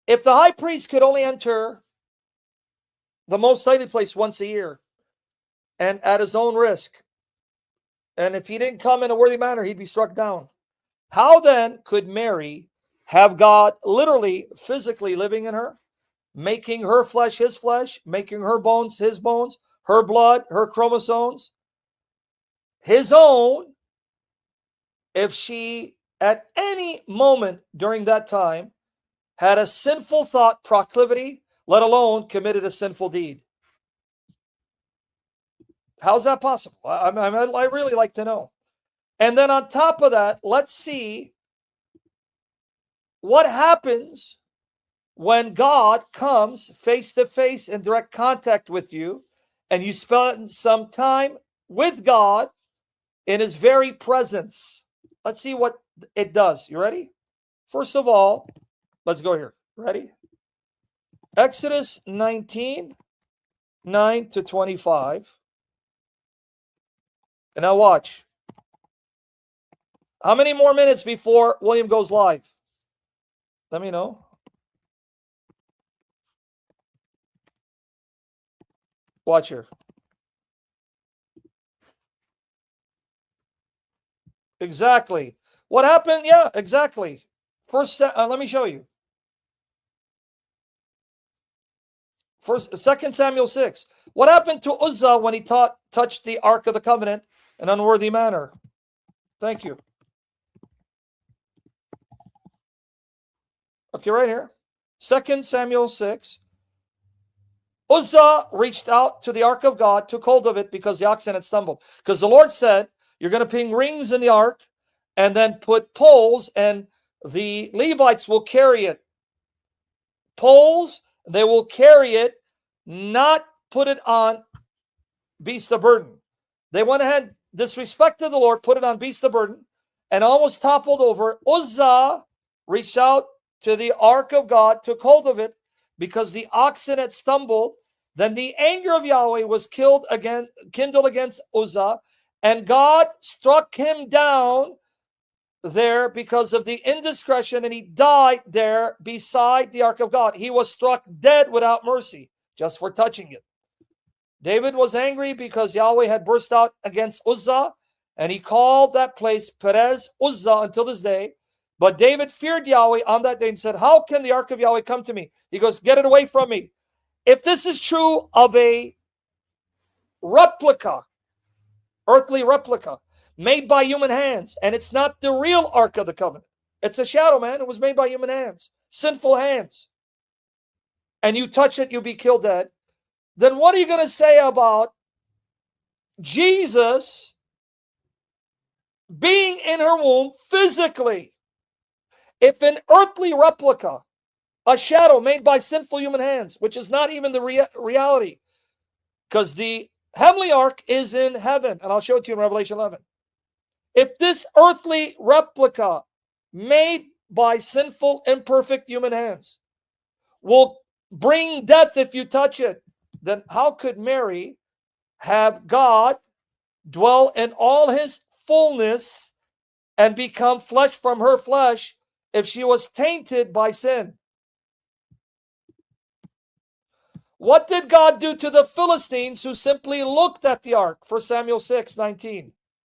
If the high priest could only enter the most holy place once a year and at his own risk, and if he didn't come in a worthy manner, he'd be struck down. How then could Mary have God literally, physically living in her, making her flesh his flesh, making her bones his bones, her blood, her chromosomes, his own, if she at any moment during that time had a sinful thought proclivity, let alone committed a sinful deed? How's that possible? I really like to know. And then on top of that, let's see what happens when God comes face to face in direct contact with you and you spend some time with God in his very presence. Let's see what it does. You ready? First of all, let's go here. Ready? Exodus 19, 9 to 25. And now watch. How many more minutes before William goes live? Let me know. Watch here. Exactly. What happened? Yeah, exactly. First, let me show you. First, 2 Samuel 6. What happened to Uzzah when he touched the Ark of the Covenant in an unworthy manner? Thank you. Okay, right here. 2 Samuel 6. Uzzah reached out to the Ark of God, took hold of it because the oxen had stumbled. Because the Lord said, you're going to ping rings in the Ark and then put poles, and the Levites will carry it. Poles, they will carry it, not put it on beast of burden. They went ahead, disrespected the Lord, put it on beast of burden, and almost toppled over. Uzzah reached out to the Ark of God, took hold of it because the oxen had stumbled. Then the anger of Yahweh was kindled against Uzzah, and God struck him down there because of the indiscretion, and he died there beside the Ark of God. He was struck dead without mercy just for touching it. David was angry because Yahweh had burst out against Uzzah, and he called that place Perez Uzzah until this day. But David feared Yahweh on that day and said, how can the Ark of Yahweh come to me? He goes, get it away from me. If this is true of a replica, earthly replica, made by human hands, and it's not the real Ark of the Covenant, it's a shadow, man. It was made by human hands, sinful hands, and you touch it, you'll be killed dead. Then what are you going to say about Jesus being in her womb physically? If an earthly replica, a shadow made by sinful human hands, which is not even the reality, because the heavenly ark is in heaven, and I'll show it to you in Revelation 11. If this earthly replica made by sinful, imperfect human hands will bring death if you touch it, then how could Mary have God dwell in all his fullness and become flesh from her flesh if she was tainted by sin? What did God do to the Philistines who simply looked at the ark? 1 Samuel 6:19.